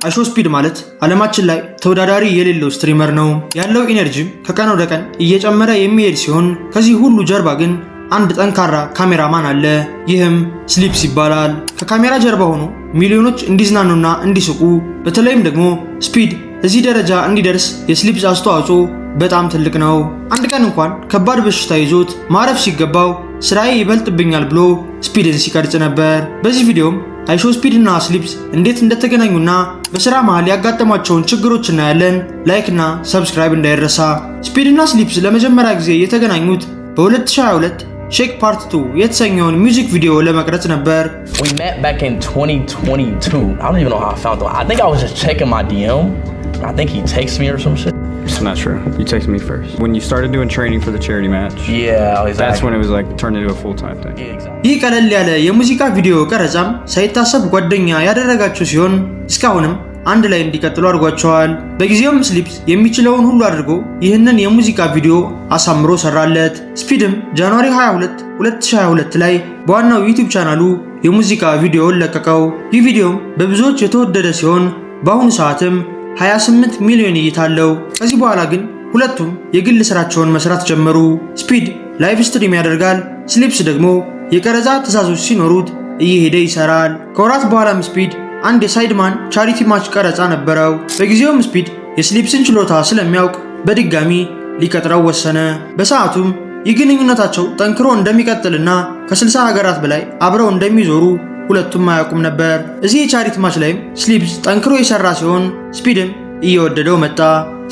አይሾስፒድ ማለት ዓለማችን ላይ ተወዳዳሪ የሌለው ስትሪመር ነው። ያለው ኢነርጂም ከቀን ወደ ቀን እየጨመረ የሚሄድ ሲሆን ከዚህ ሁሉ ጀርባ ግን አንድ ጠንካራ ካሜራማን አለ። ይህም ስሊፕስ ይባላል። ከካሜራ ጀርባ ሆኖ ሚሊዮኖች እንዲዝናኑና እንዲስቁ በተለይም ደግሞ ስፒድ እዚህ ደረጃ እንዲደርስ የስሊፕስ አስተዋጽኦ በጣም ትልቅ ነው። አንድ ቀን እንኳን ከባድ በሽታ ይዞት ማረፍ ሲገባው ስራዬ ይበልጥብኛል ብሎ ስፒድን ሲቀርጽ ነበር። በዚህ ቪዲዮም አይሾስፒድ እና ስሊፕስ እንዴት እንደተገናኙና በስራ መሃል ያጋጠሟቸውን ችግሮች እናያለን። ላይክ እና ሰብስክራይብ እንዳይረሳ። ስፒድ እና ስሊፕስ ለመጀመሪያ ጊዜ የተገናኙት በ2022 ሼክ ፓርት 2 የተሰኘውን ሚውዚክ ቪዲዮ ለመቅረጽ ነበር። We met back in 2022. I don't even know how I found out. I think I was just checking my DM. I think he texted me or some shit. It's not true. You texted me first. When you started doing training for the charity match. Yeah, exactly. That's when it was like turned into a full-time thing. Yeah, exactly. ይህ ቀለል ያለ የሙዚቃ ቪዲዮ ቀረጻም ሳይታሰብ ጓደኛ ያደረጋቸው ሲሆን እስካሁንም አንድ ላይ እንዲቀጥሉ አድርጓቸዋል። በጊዜውም ስሊፕስ የሚችለውን ሁሉ አድርጎ ይህንን የሙዚቃ ቪዲዮ አሳምሮ ሰራለት። ስፒድም ጃንዋሪ 22 2022 ላይ በዋናው ዩቲዩብ ቻናሉ የሙዚቃ ቪዲዮውን ለቀቀው። ይህ ቪዲዮም በብዙዎች የተወደደ ሲሆን በአሁኑ ሰዓትም 28 ሚሊዮን እይታ አለው። ከዚህ በኋላ ግን ሁለቱም የግል ስራቸውን መስራት ጀመሩ። ስፒድ ላይቭ ስትሪም ያደርጋል፣ ስሊፕስ ደግሞ የቀረጻ ትዕዛዞች ሲኖሩት እየሄደ ይሰራል። ከወራት በኋላም ስፒድ አንድ የሳይድማን ቻሪቲ ማች ቀረጻ ነበረው። በጊዜውም ስፒድ የስሊፕስን ችሎታ ስለሚያውቅ በድጋሚ ሊቀጥረው ወሰነ። በሰዓቱም የግንኙነታቸው ጠንክሮ እንደሚቀጥልና ከ60 ሀገራት በላይ አብረው እንደሚዞሩ ሁለቱም አያውቁም ነበር። እዚህ የቻሪቲ ማች ላይም ስሊፕስ ጠንክሮ የሰራ ሲሆን ስፒድም እየወደደው መጣ።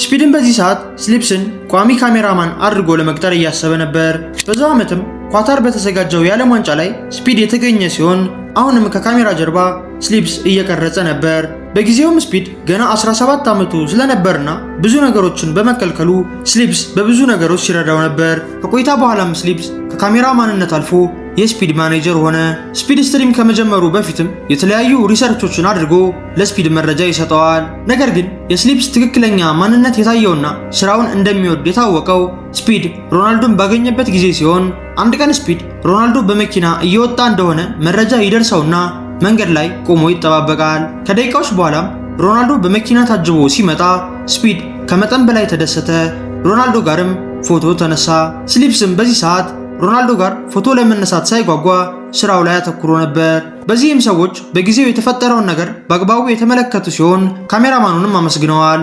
ስፒድም በዚህ ሰዓት ስሊፕስን ቋሚ ካሜራማን አድርጎ ለመቅጠር እያሰበ ነበር። በዛው ዓመትም ኳታር በተዘጋጀው የዓለም ዋንጫ ላይ ስፒድ የተገኘ ሲሆን አሁንም ከካሜራ ጀርባ ስሊፕስ እየቀረጸ ነበር። በጊዜውም ስፒድ ገና 17 ዓመቱ ስለነበርና ብዙ ነገሮችን በመከልከሉ ስሊፕስ በብዙ ነገሮች ሲረዳው ነበር። ከቆይታ በኋላም ስሊፕስ ከካሜራማንነት አልፎ የስፒድ ማኔጀር ሆነ። ስፒድ ስትሪም ከመጀመሩ በፊትም የተለያዩ ሪሰርቾችን አድርጎ ለስፒድ መረጃ ይሰጠዋል። ነገር ግን የስሊፕስ ትክክለኛ ማንነት የታየውና ስራውን እንደሚወድ የታወቀው ስፒድ ሮናልዶን ባገኘበት ጊዜ ሲሆን አንድ ቀን ስፒድ ሮናልዶ በመኪና እየወጣ እንደሆነ መረጃ ይደርሰውና መንገድ ላይ ቆሞ ይጠባበቃል። ከደቂቃዎች በኋላም ሮናልዶ በመኪና ታጅቦ ሲመጣ ስፒድ ከመጠን በላይ ተደሰተ። ሮናልዶ ጋርም ፎቶ ተነሳ። ስሊፕስም በዚህ ሰዓት ሮናልዶ ጋር ፎቶ ለመነሳት ሳይጓጓ ስራው ላይ አተኩሮ ነበር። በዚህም ሰዎች በጊዜው የተፈጠረውን ነገር በአግባቡ የተመለከቱ ሲሆን ካሜራማኑንም አመስግነዋል።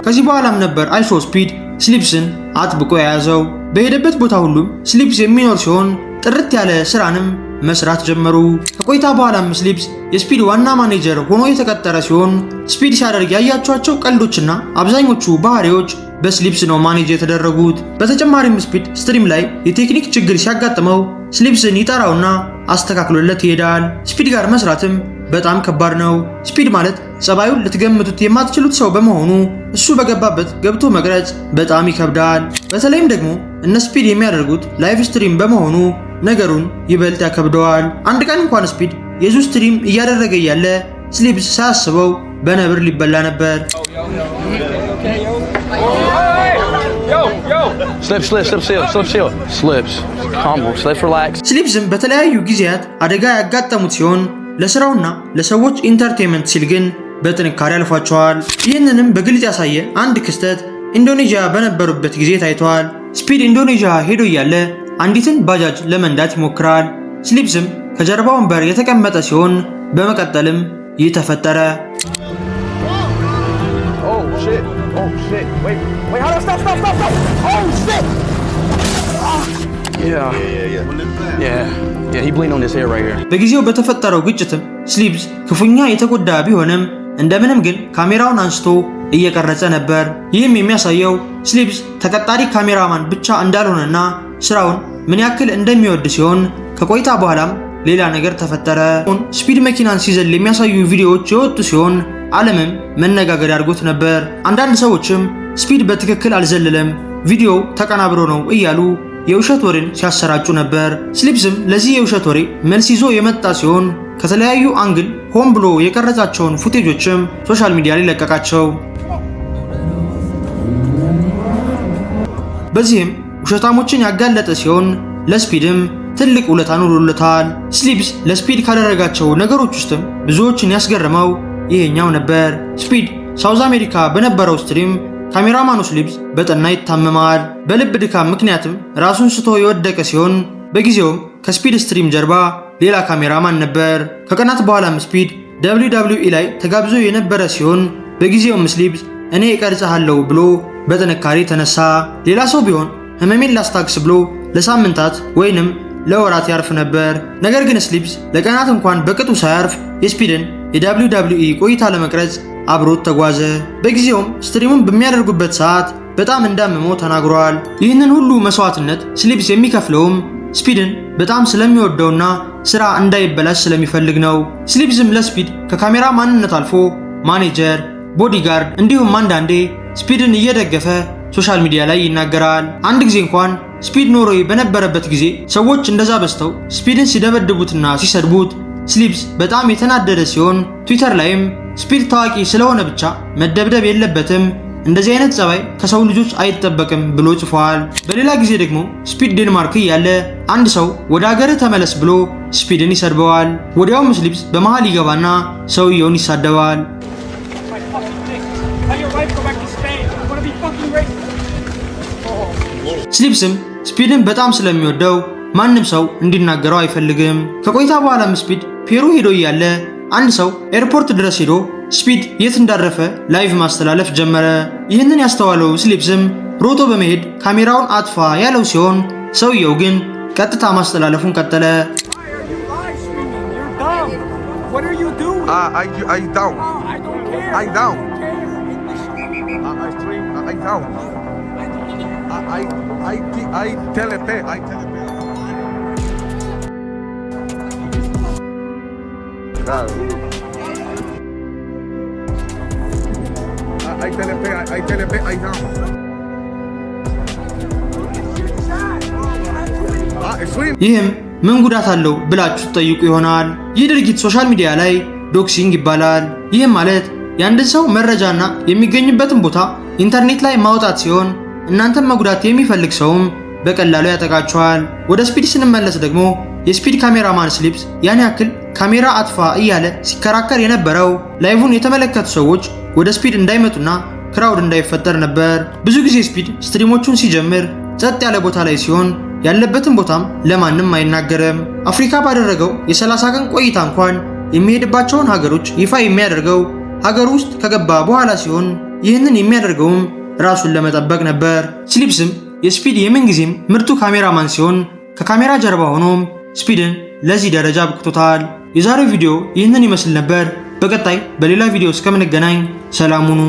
ከዚህ በኋላም ነበር አይሾስፒድ ስሊፕስን አጥብቆ የያዘው። በሄደበት ቦታ ሁሉም ስሊፕስ የሚኖር ሲሆን ጥርት ያለ ስራንም መስራት ጀመሩ። ከቆይታ በኋላም ስሊፕስ የስፒድ ዋና ማኔጀር ሆኖ የተቀጠረ ሲሆን ስፒድ ሲያደርግ ያያቸዋቸው ቀልዶችና አብዛኞቹ ባህሪዎች በስሊፕስ ነው ማኔጅ የተደረጉት። በተጨማሪም ስፒድ ስትሪም ላይ የቴክኒክ ችግር ሲያጋጥመው ስሊፕስን ይጠራውና አስተካክሎለት ይሄዳል። ስፒድ ጋር መስራትም በጣም ከባድ ነው። ስፒድ ማለት ጸባዩን ልትገምቱት የማትችሉት ሰው በመሆኑ እሱ በገባበት ገብቶ መቅረጽ በጣም ይከብዳል። በተለይም ደግሞ እነ ስፒድ የሚያደርጉት ላይቭ ስትሪም በመሆኑ ነገሩን ይበልጥ ያከብደዋል። አንድ ቀን እንኳን ስፒድ የዙ ስትሪም እያደረገ ያለ ስሊፕስ ሳያስበው በነብር ሊበላ ነበር። ስሊፕስም በተለያዩ ጊዜያት አደጋ ያጋጠሙት ሲሆን ለስራውና ለሰዎች ኢንተርቴንመንት ሲል ግን በጥንካሬ አልፏቸዋል። ይህንንም በግልጽ ያሳየ አንድ ክስተት ኢንዶኔዥያ በነበሩበት ጊዜ ታይቷል። ስፒድ ኢንዶኔዥያ ሄዶ እያለ አንዲትን ባጃጅ ለመንዳት ይሞክራል። ስሊፕስም ከጀርባ ወንበር የተቀመጠ ሲሆን በመቀጠልም ይህ ተፈጠረ። በጊዜው በተፈጠረው ግጭትም ስሊፕስ ክፉኛ የተጎዳ ቢሆንም እንደምንም ግን ካሜራውን አንስቶ እየቀረጸ ነበር። ይህም የሚያሳየው ስሊፕስ ተቀጣሪ ካሜራማን ብቻ እንዳልሆነና ስራውን ምን ያክል እንደሚወድ ሲሆን ከቆይታ በኋላም ሌላ ነገር ተፈጠረ። ስፒድ መኪናን ሲዘል የሚያሳዩ ቪዲዮዎች የወጡ ሲሆን ዓለምም መነጋገር አድርጎት ነበር። አንዳንድ ሰዎችም ስፒድ በትክክል አልዘለለም፣ ቪዲዮው ተቀናብሮ ነው እያሉ የውሸት ወሬን ሲያሰራጩ ነበር። ስሊፕስም ለዚህ የውሸት ወሬ መልስ ይዞ የመጣ ሲሆን ከተለያዩ አንግል ሆን ብሎ የቀረጻቸውን ፉቴጆችም ሶሻል ሚዲያ ላይ ለቀቃቸው። በዚህም ውሸታሞችን ያጋለጠ ሲሆን ለስፒድም ትልቅ ውለታን ውሎለታል። ስሊፕስ ለስፒድ ካደረጋቸው ነገሮች ውስጥም ብዙዎችን ያስገረመው ይሄኛው ነበር። ስፒድ ሳውዝ አሜሪካ በነበረው ስትሪም ካሜራማኑ ስሊፕስ በጠና ይታመማል። በልብ ድካም ምክንያትም ራሱን ስቶ የወደቀ ሲሆን በጊዜውም ከስፒድ ስትሪም ጀርባ ሌላ ካሜራማን ነበር። ከቀናት በኋላም ስፒድ WWE ላይ ተጋብዞ የነበረ ሲሆን በጊዜውም ስሊፕስ እኔ እቀርጽሃለሁ ብሎ በጥንካሬ ተነሳ። ሌላ ሰው ቢሆን ህመሜን ላስታግስ ብሎ ለሳምንታት ወይንም ለወራት ያርፍ ነበር። ነገር ግን ስሊፕስ ለቀናት እንኳን በቅጡ ሳያርፍ የስፒድን የWWE ቆይታ ለመቅረጽ አብሮት ተጓዘ። በጊዜውም ስትሪሙን በሚያደርጉበት ሰዓት በጣም እንዳመመው ተናግሯል። ይህንን ሁሉ መስዋዕትነት ስሊፕስ የሚከፍለውም ስፒድን በጣም ስለሚወደውና ስራ እንዳይበላሽ ስለሚፈልግ ነው። ስሊፕስም ለስፒድ ከካሜራ ማንነት አልፎ ማኔጀር፣ ቦዲጋርድ እንዲሁም አንዳንዴ ስፒድን እየደገፈ ሶሻል ሚዲያ ላይ ይናገራል። አንድ ጊዜ እንኳን ስፒድ ኖርዌይ በነበረበት ጊዜ ሰዎች እንደዛ በዝተው ስፒድን ሲደበድቡትና ሲሰድቡት ስሊፕስ በጣም የተናደደ ሲሆን ትዊተር ላይም ስፒድ ታዋቂ ስለሆነ ብቻ መደብደብ የለበትም፣ እንደዚህ አይነት ጸባይ ከሰው ልጆች አይጠበቅም ብሎ ጽፏል። በሌላ ጊዜ ደግሞ ስፒድ ዴንማርክ እያለ አንድ ሰው ወደ ሀገር ተመለስ ብሎ ስፒድን ይሰድበዋል። ወዲያውም ስሊፕስ በመሃል ይገባና ሰውየውን ይሳደባል። ስሊፕስም ስፒድን በጣም ስለሚወደው ማንም ሰው እንዲናገረው አይፈልግም። ከቆይታ በኋላም ስፒድ ፔሩ ሄዶ እያለ አንድ ሰው ኤርፖርት ድረስ ሄዶ ስፒድ የት እንዳረፈ ላይቭ ማስተላለፍ ጀመረ። ይህንን ያስተዋለው ስሊፕስም ሮጦ በመሄድ ካሜራውን አጥፋ ያለው ሲሆን ሰውየው ግን ቀጥታ ማስተላለፉን ቀጠለ። ይህም ምን ጉዳት አለው ብላችሁ ትጠይቁ ይሆናል። ይህ ድርጊት ሶሻል ሚዲያ ላይ ዶክሲንግ ይባላል። ይህም ማለት የአንድን ሰው መረጃና የሚገኝበትን ቦታ ኢንተርኔት ላይ ማውጣት ሲሆን እናንተም መጉዳት የሚፈልግ ሰውም በቀላሉ ያጠቃችኋል። ወደ ስፒድ ስንመለስ ደግሞ የስፒድ ካሜራማን ስሊፕስ ያን ያክል ካሜራ አጥፋ እያለ ሲከራከር የነበረው ላይቭን የተመለከቱ ሰዎች ወደ ስፒድ እንዳይመጡና ክራውድ እንዳይፈጠር ነበር። ብዙ ጊዜ ስፒድ ስትሪሞቹን ሲጀምር ጸጥ ያለ ቦታ ላይ ሲሆን ያለበትን ቦታም ለማንም አይናገርም። አፍሪካ ባደረገው የ30 ቀን ቆይታ እንኳን የሚሄድባቸውን ሀገሮች ይፋ የሚያደርገው ሀገር ውስጥ ከገባ በኋላ ሲሆን ይህንን የሚያደርገውም ራሱን ለመጠበቅ ነበር። ስሊፕስም የስፒድ የምንጊዜም ምርጡ ካሜራማን ሲሆን ከካሜራ ጀርባ ሆኖም ስፒድን ለዚህ ደረጃ አብቅቶታል። የዛሬው ቪዲዮ ይህንን ይመስል ነበር። በቀጣይ በሌላ ቪዲዮ እስከምንገናኝ ሰላም ሁኑ።